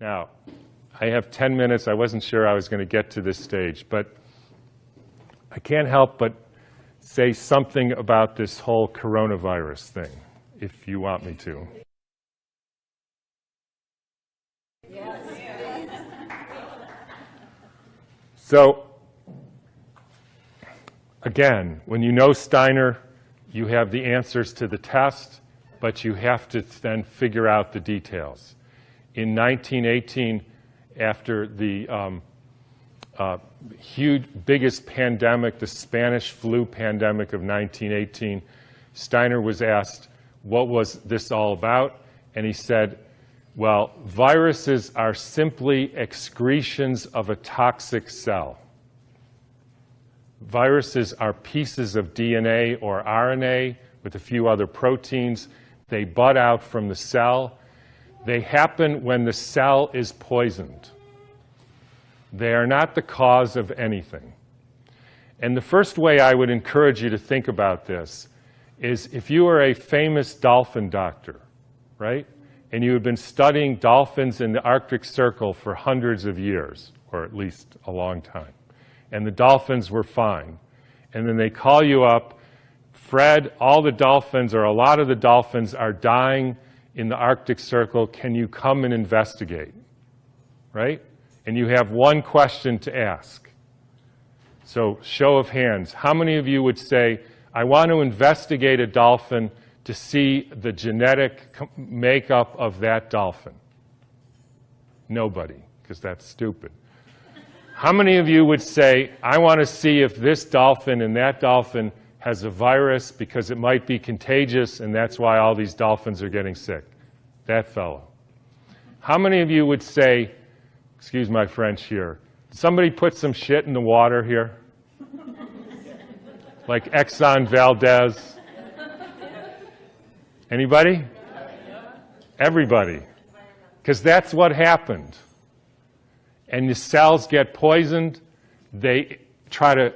Now, I have 10 minutes. I wasn't sure I was going to get to this stage, but I can't help but say something about this whole coronavirus thing, if you want me to. So, again, when you know Steiner, you have the answers to the test, but you have to then figure out the details. In 1918, after the biggest pandemic, the Spanish flu pandemic of 1918, Steiner was asked, what was this all about? And he said, well, viruses are simply excretions of a toxic cell. Viruses are pieces of DNA or RNA with a few other proteins. They bud out from the cell. They happen when the cell is poisoned. They are not the cause of anything. And the first way I would encourage you to think about this is if you are a famous dolphin doctor, right? And you have been studying dolphins in the Arctic Circle for hundreds of years, or at least a long time, and the dolphins were fine. And then they call you up, Fred, all the dolphins, or a lot of the dolphins, are dying in the Arctic Circle. Can you come and investigate? Right? And you have one question to ask. So, show of hands. How many of you would say, I want to investigate a dolphin to see the genetic makeup of that dolphin? Nobody, because that's stupid. How many of you would say, I want to see if this dolphin and that dolphin has a virus because it might be contagious and that's why all these dolphins are getting sick? That fellow. How many of you would say, excuse my French here, did somebody put some shit in the water here? Like Exxon Valdez? Anybody? Everybody. Because that's what happened. And the cells get poisoned. They try to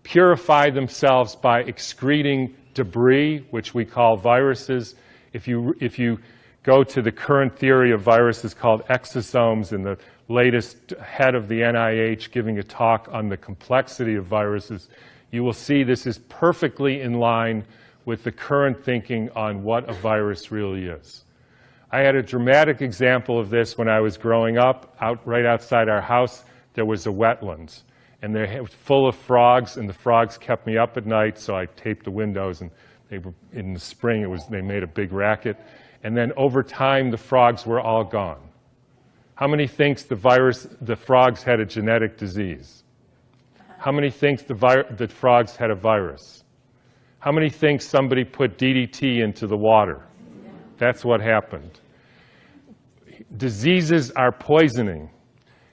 purify themselves by excreting debris, which we call viruses. If you go to the current theory of viruses called exosomes, and the latest head of the NIH giving a talk on the complexity of viruses, you will see this is perfectly in line with the current thinking on what a virus really is. I had a dramatic example of this when I was growing up. Right outside our house, there was a wetlands. And they were full of frogs, and the frogs kept me up at night, so I taped the windows, and they were, in the spring, they made a big racket. And then over time, the frogs were all gone. How many thinks the frogs had a genetic disease? How many thinks the frogs had a virus? How many think somebody put DDT into the water? That's what happened. Diseases are poisoning.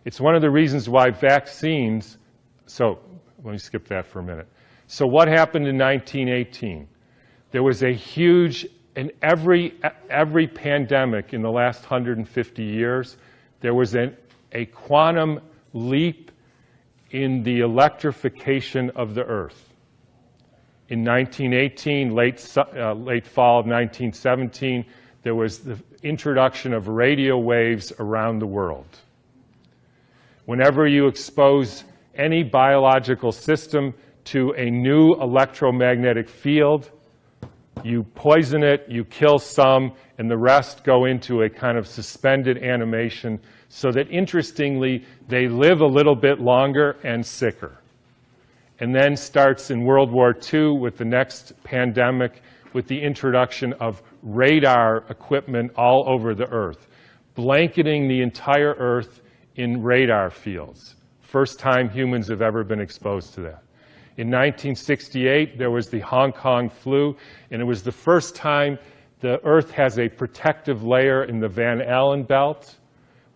It's one of the reasons why vaccines, so let me skip that for a minute. So what happened in 1918? There was a huge, in every pandemic in the last 150 years, there was a quantum leap in the electrification of the Earth. In 1918, late fall of 1917, there was the introduction of radio waves around the world. Whenever you expose any biological system to a new electromagnetic field, you poison it, you kill some, and the rest go into a kind of suspended animation so that, interestingly, they live a little bit longer and sicker. And then starts in World War II with the next pandemic with the introduction of radar equipment all over the Earth, blanketing the entire Earth in radar fields. First time humans have ever been exposed to that. In 1968, there was the Hong Kong flu, and it was the first time the Earth has a protective layer in the Van Allen belt,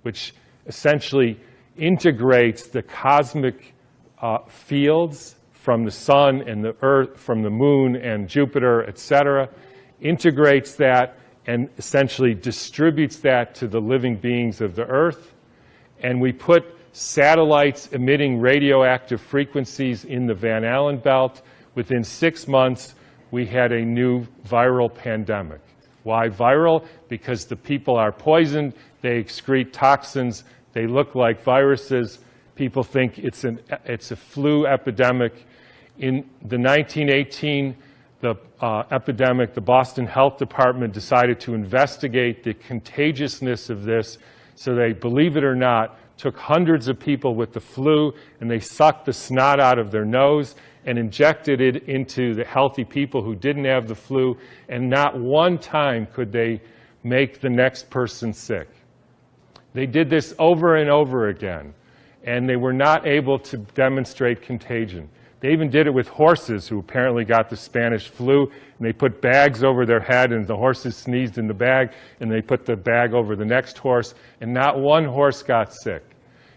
which essentially integrates the cosmic fields from the sun and the Earth, from the moon and Jupiter, etc., integrates that and essentially distributes that to the living beings of the Earth. And we put satellites emitting radioactive frequencies in the Van Allen belt. Within 6 months, we had a new viral pandemic. Why viral? Because the people are poisoned, they excrete toxins, they look like viruses. People think it's a flu epidemic. In the 1918 epidemic, the Boston Health Department decided to investigate the contagiousness of this. So they, believe it or not, took hundreds of people with the flu and they sucked the snot out of their nose and injected it into the healthy people who didn't have the flu, and not one time could they make the next person sick. They did this over and over again, and they were not able to demonstrate contagion. They even did it with horses who apparently got the Spanish flu, and they put bags over their head, and the horses sneezed in the bag, and they put the bag over the next horse, and not one horse got sick.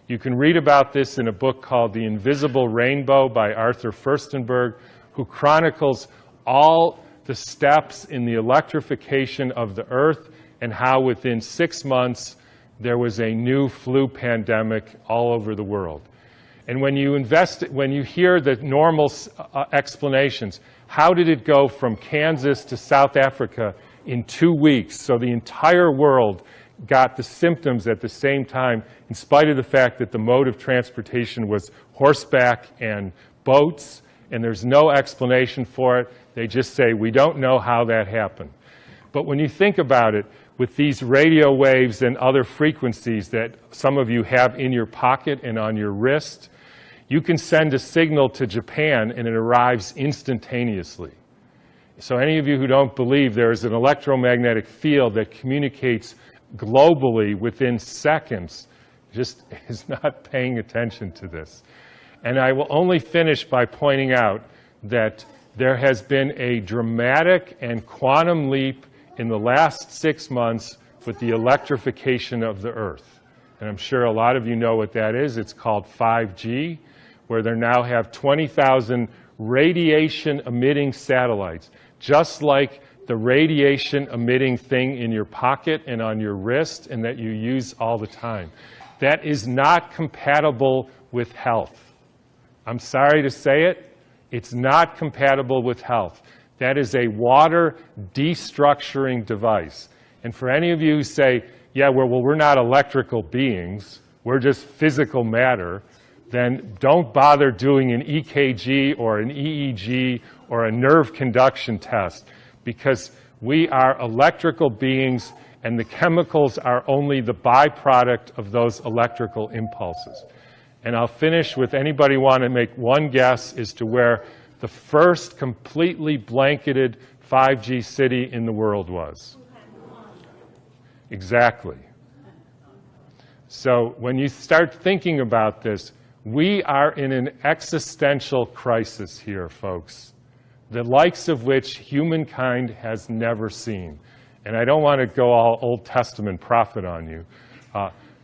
You can read about this in a book called The Invisible Rainbow by Arthur Furstenberg, who chronicles all the steps in the electrification of the Earth and how within 6 months there was a new flu pandemic all over the world. And when you hear the normal explanations, how did it go from Kansas to South Africa in 2 weeks? So the entire world got the symptoms at the same time, in spite of the fact that the mode of transportation was horseback and boats, and there's no explanation for it. They just say, we don't know how that happened. But when you think about it, with these radio waves and other frequencies that some of you have in your pocket and on your wrist, you can send a signal to Japan and it arrives instantaneously. So any of you who don't believe there is an electromagnetic field that communicates globally within seconds just is not paying attention to this. And I will only finish by pointing out that there has been a dramatic and quantum leap in the last 6 months with the electrification of the Earth. And I'm sure a lot of you know what that is. It's called 5G, where they now have 20,000 radiation-emitting satellites, just like the radiation-emitting thing in your pocket and on your wrist and that you use all the time. That is not compatible with health. I'm sorry to say it, it's not compatible with health. That is a water destructuring device. And for any of you who say, yeah, well, we're not electrical beings, we're just physical matter, then don't bother doing an EKG or an EEG or a nerve conduction test, because we are electrical beings and the chemicals are only the byproduct of those electrical impulses. And I'll finish with, anybody want to make one guess as to where the first completely blanketed 5G city in the world was? Exactly. So when you start thinking about this, we are in an existential crisis here, folks, the likes of which humankind has never seen. And I don't want to go all Old Testament prophet on you,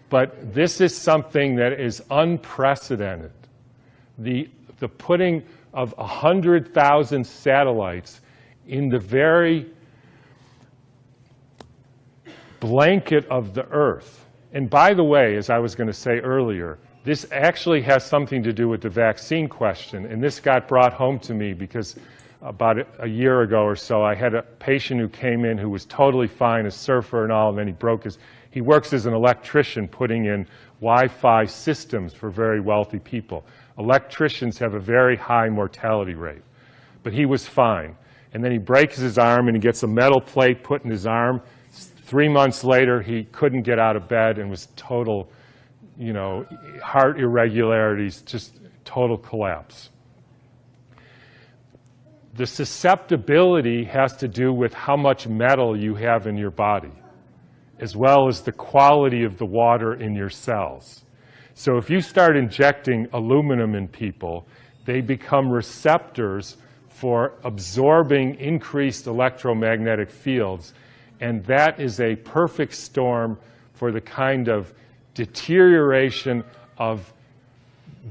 but this is something that is unprecedented. The putting of 100,000 satellites in the very blanket of the Earth. And by the way, as I was going to say earlier, this actually has something to do with the vaccine question. And this got brought home to me because about a year ago or so, I had a patient who came in who was totally fine, a surfer and all, and then he works as an electrician putting in Wi-Fi systems for very wealthy people. Electricians have a very high mortality rate, but he was fine. And then he breaks his arm and he gets a metal plate put in his arm. 3 months later, he couldn't get out of bed and was total, heart irregularities, just total collapse. The susceptibility has to do with how much metal you have in your body, as well as the quality of the water in your cells. So if you start injecting aluminum in people, they become receptors for absorbing increased electromagnetic fields, and that is a perfect storm for the kind of deterioration of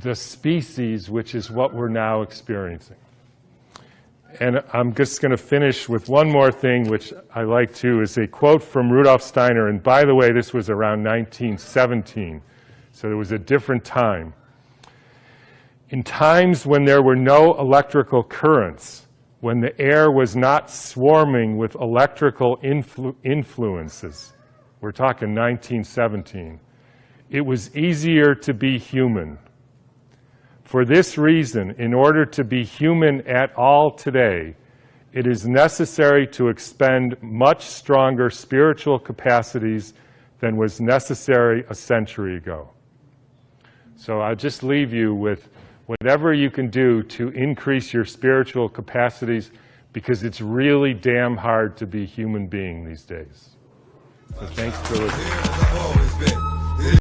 the species, which is what we're now experiencing. And I'm just going to finish with one more thing, which I like too, is a quote from Rudolf Steiner. And by the way, this was around 1917, so it was a different time. In times when there were no electrical currents, when the air was not swarming with electrical influences. We're talking 1917. It was easier to be human. For this reason, in order to be human at all today, it is necessary to expend much stronger spiritual capacities than was necessary a century ago. So I'll just leave you with whatever you can do to increase your spiritual capacities, because it's really damn hard to be a human being these days. So thanks for listening.